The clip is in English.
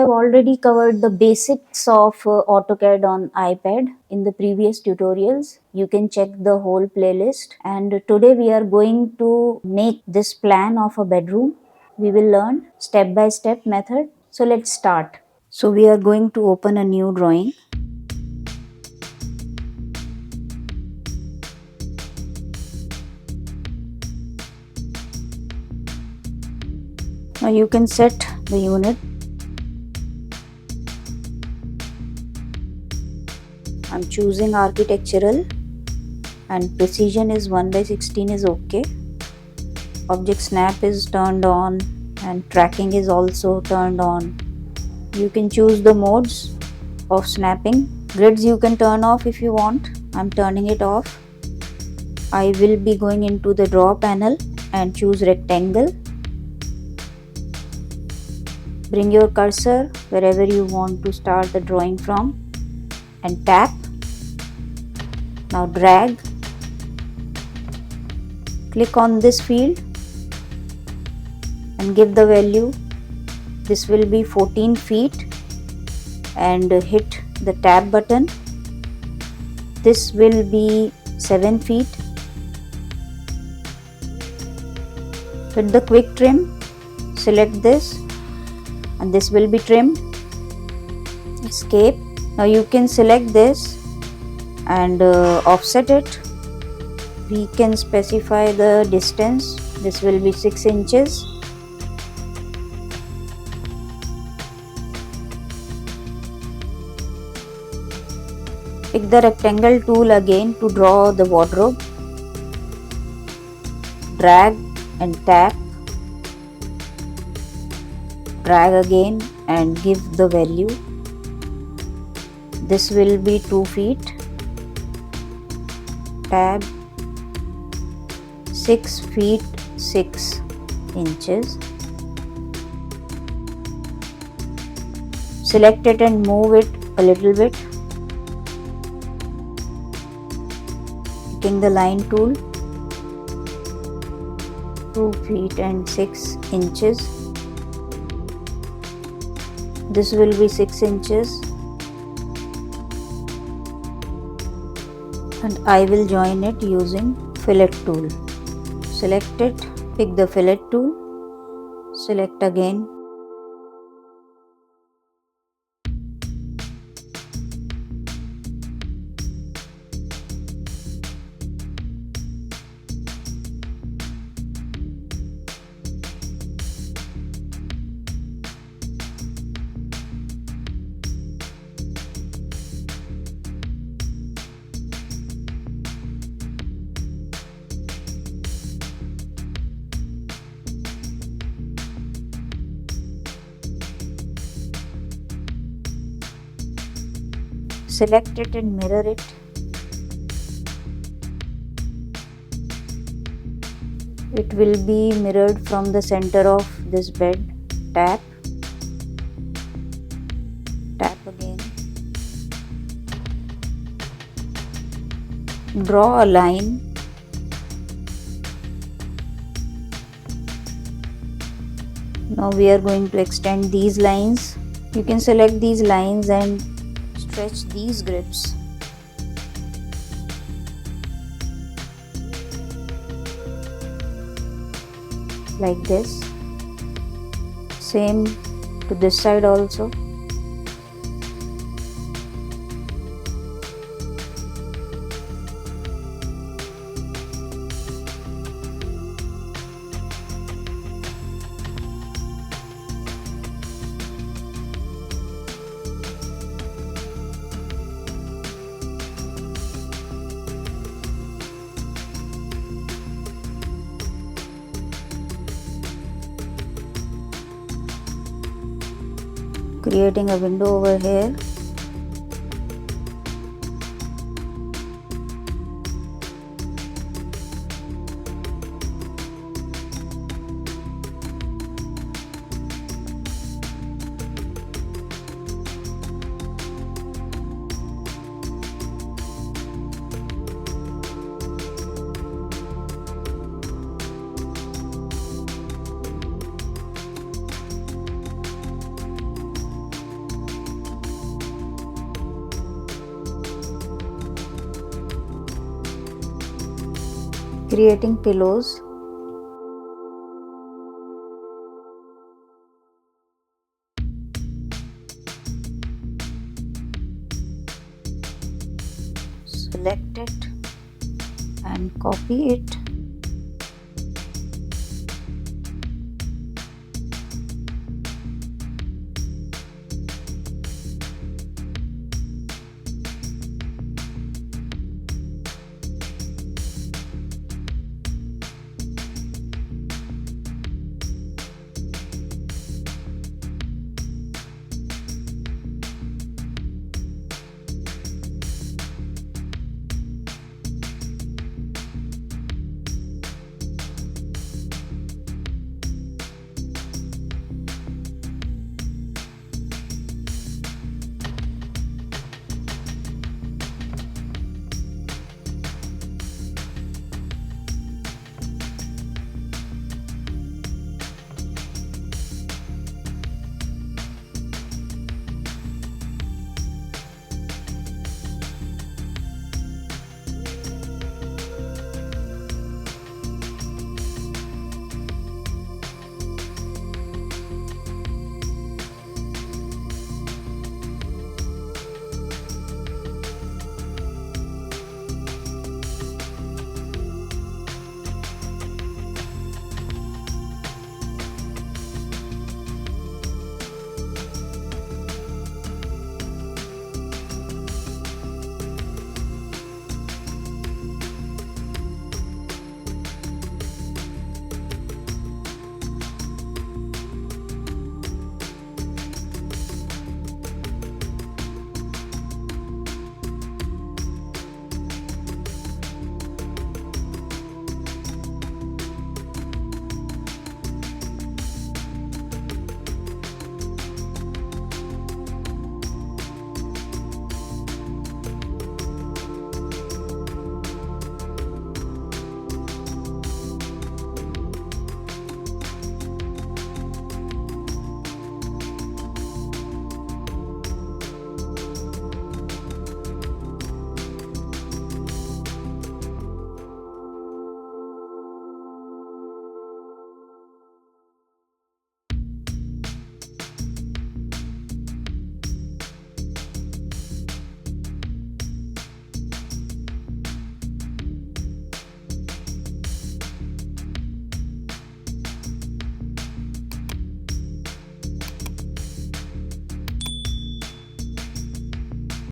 have already covered the basics of AutoCAD on iPad in the previous tutorials. You can check the whole playlist. And today we are going to make this plan of a bedroom. We will learn step-by-step method. So let's start. So we are going to open a new drawing. Now you can set the unit. I'm choosing architectural and precision is 1/16 is okay. Object snap is turned on and tracking is also turned on. You can choose the modes of snapping. Grids you can turn off if you want. I'm turning it off. I will be going into the draw panel and choose rectangle. Bring your cursor wherever you want to start the drawing from and tap. Now drag. Click on this field and give the value. This will be 14 feet and hit the tab button. This will be 7 feet. With the quick trim, select this and this will be trimmed. Escape. Now you can select this and offset it. We can specify the distance. This will be 6 inches. Pick the rectangle tool again to draw the wardrobe. Drag and tap. Drag again and give the value. This will be 2 feet. Tab. 6 feet 6 inches. Select it and move it a little bit. Picking the line tool. 2 feet and 6 inches. This will be 6 inches. And I will join it using fillet tool. Select it, pick the fillet tool, select again. Select it and mirror it. It will be mirrored from the center of this bed. Tap. Tap again. Draw a line. Now we are going to extend these lines. You can select these lines and stretch these grips. Like this. Same to this side also. Creating a window over here. creating pillows. Select it and copy it.